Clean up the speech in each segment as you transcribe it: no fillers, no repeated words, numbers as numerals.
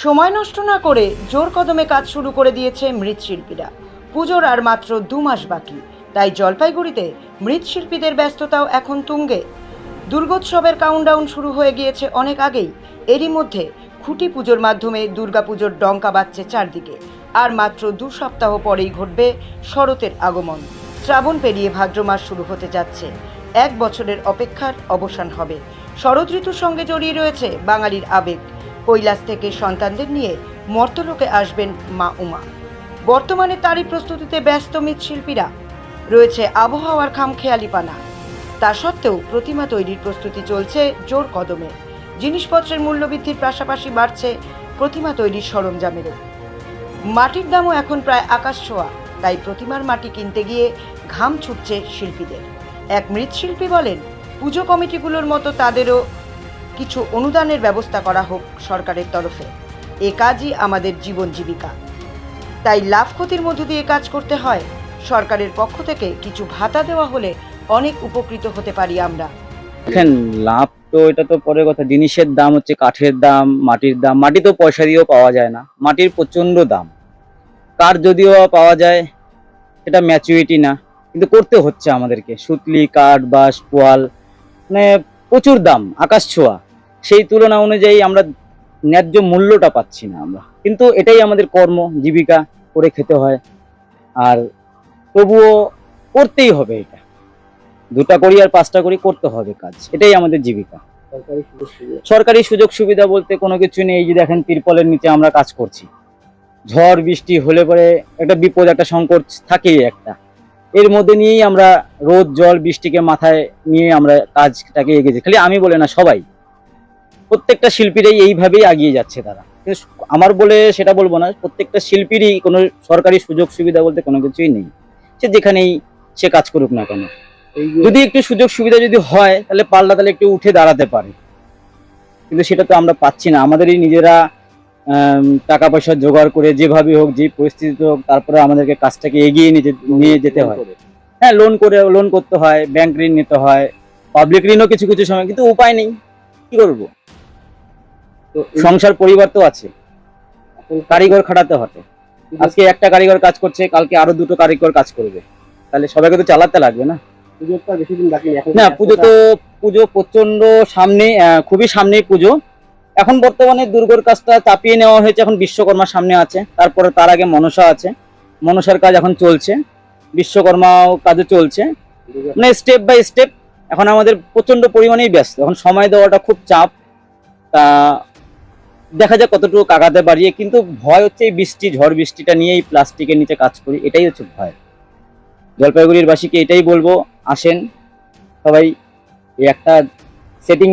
সময় নষ্ট না করে জোর কদমে কাজ শুরু করে দিয়েছে মৃৎশিল্পীরা। পুজোর আর মাত্র 2 মাস বাকি, তাই জলপাইগুড়িতে মৃৎশিল্পীদের ব্যস্ততাও এখন তুঙ্গে। দুর্গোৎসবের কাউন্টডাউন শুরু হয়ে গিয়েছে অনেক আগেই। এরই মধ্যে খুঁটি পুজোর মাধ্যমে দুর্গাপুজোর ডঙ্কা বাজছে চারদিকে। আর মাত্র 2 সপ্তাহ পরেই ঘটবে শরতের আগমন। শ্রাবণ পেরিয়ে ভাদ্র মাস শুরু হতে যাচ্ছে। 1 বছরের অপেক্ষার অবসান হবে। শরৎ ঋতুর সঙ্গে জড়িয়ে রয়েছে বাঙালির আবেগ। কৈলাস থেকে সন্তানদের নিয়ে মর্তলোকে আসবেন মা উমা। বর্তমানে তারই প্রস্তুতিতে ব্যস্ত মৃৎশিল্পীরা। রয়েছে আবহাওয়ার খামখেয়ালিপানা। তা সত্ত্বেও প্রতিমা তৈরির প্রস্তুতি চলছে জোর কদমে। জিনিসপত্রের মূল্যবৃদ্ধির পাশাপাশি বাড়ছে প্রতিমা তৈরির সরঞ্জামেরও। মাটির দামও এখন প্রায় আকাশ ছোঁয়া, তাই প্রতিমার মাটি কিনতে গিয়ে ঘাম ছুটছে শিল্পীদের। এক মৃৎশিল্পী বলেন, পুজো কমিটিগুলোর মতো তাদেরও কিছু অনুদানের ব্যবস্থা করা হোক সরকারের তরফে। এ কাজই আমাদের জীবন জীবিকা, তাই লাভ ক্ষতির মধ্য দিয়ে কাজ করতে হয়। সরকারের পক্ষ থেকে কিছু ভাতা দেওয়া হলে অনেক উপকৃত হতে পারি আমরা। দেখেন, লাভ তো এটা তো পরের কথা। জিনিসের দাম হচ্ছে, কাঠের দাম, মাটির দাম। মাটি তো পয়সা দিয়েও পাওয়া যায় না, মাটির প্রচন্ড দাম। কাঠ যদিও পাওয়া যায়, সেটা ম্যাচুরিটি না, কিন্তু করতে হচ্ছে আমাদেরকে। সুতলি, কাঠ, বাঁশ, পোয়াল, মানে প্রচুর দাম, আকাশ ছোঁয়া। সেই তুলনা অনুযায়ী আমরা ন্যায্য মূল্যটা পাচ্ছি না আমরা, কিন্তু এটাই আমাদের কর্ম, জীবিকা, করে খেতে হয়। আর তবুও করতেই হবে, এটা 2টা করি আর 5টা করি, করতে হবে কাজ, এটাই আমাদের জীবিকা। সরকারি সুযোগ সুবিধা বলতে কোনো কিছু নেই। এই যে দেখেন, তিরপলের নিচে আমরা কাজ করছি। ঝড় বৃষ্টি হলে পরে একটা বিপদ, একটা সংকট থাকেই একটা। এর মধ্যে নিয়েই আমরা রোদ জল বৃষ্টিকে মাথায় নিয়ে আমরা কাজটাকে এগিয়েছি। খালি আমি বলে না, সবাই, প্রত্যেকটা শিল্পীরাই এইভাবেই এগিয়ে যাচ্ছে তারা। কিন্তু আমার বলে সেটা বলবো না, প্রত্যেকটা শিল্পীরই কোনো সরকারি সুযোগ সুবিধা বলতে কোনো কিছুই নেই। সে যেখানেই সে কাজ করুক না কেন, যদি একটু সুযোগ সুবিধা যদি হয়, তাহলে পাল্লা তাহলে একটু উঠে দাঁড়াতে পারে। কিন্তু সেটা তো আমরা পাচ্ছি না। আমাদেরই নিজেরা টাকা পয়সা জোগাড় করে, যেভাবে হোক, যে পরিস্থিতি হোক, তারপরে আমাদেরকে কাজটাকে এগিয়ে নিয়ে যেতে হয়। হ্যাঁ, লোন করতে হয়, ব্যাংক ঋণ নিতে হয়, পাবলিক ঋণও কিছু কিছু সময়, কিন্তু উপায় নেই, কি করব। তো সংসার পরিবার তো আছে, কারিগর খাটাতে হবে। আজকে একটা কারিগর কাজ করছে, কালকে আরো 2টো কারিগর কাজ করবে, তাহলে সবাইকে তো চালাতে লাগবে না। না, পুজো প্রচন্ড সামনে, খুবই সামনেই পুজো। এখন বর্তমানে দুর্গোর কাজটা চাপিয়ে নেওয়া হয়েছে, এখন বিশ্বকর্মার সামনে আছে। তারপরে তার আগে মনসা আছে, মনসার কাজ এখন চলছে, বিশ্বকর্মাও কাজও চলছে। মানে স্টেপ বাই স্টেপ এখন আমাদের প্রচন্ড পরিমাণেই ব্যস্ত। এখন সময় দেওয়াটা খুব চাপ। তা দেখা যাক কতটুকু কাগাতে পারিয়ে, কিন্তু ভয় হচ্ছে এই বৃষ্টি, ঝড় বৃষ্টিটা নিয়েই প্লাস্টিকের নিচে কাজ করি, এটাই হচ্ছে ভয়। জলপাইগুড়ির বাসীকে এটাই বলবো, আসেন সবাই। এই একটা সেটিং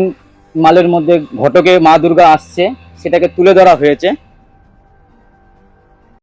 মালের মধ্যে ঘটকে মা দুর্গা আসছে, সেটাকে তুলে ধরা হয়েছে।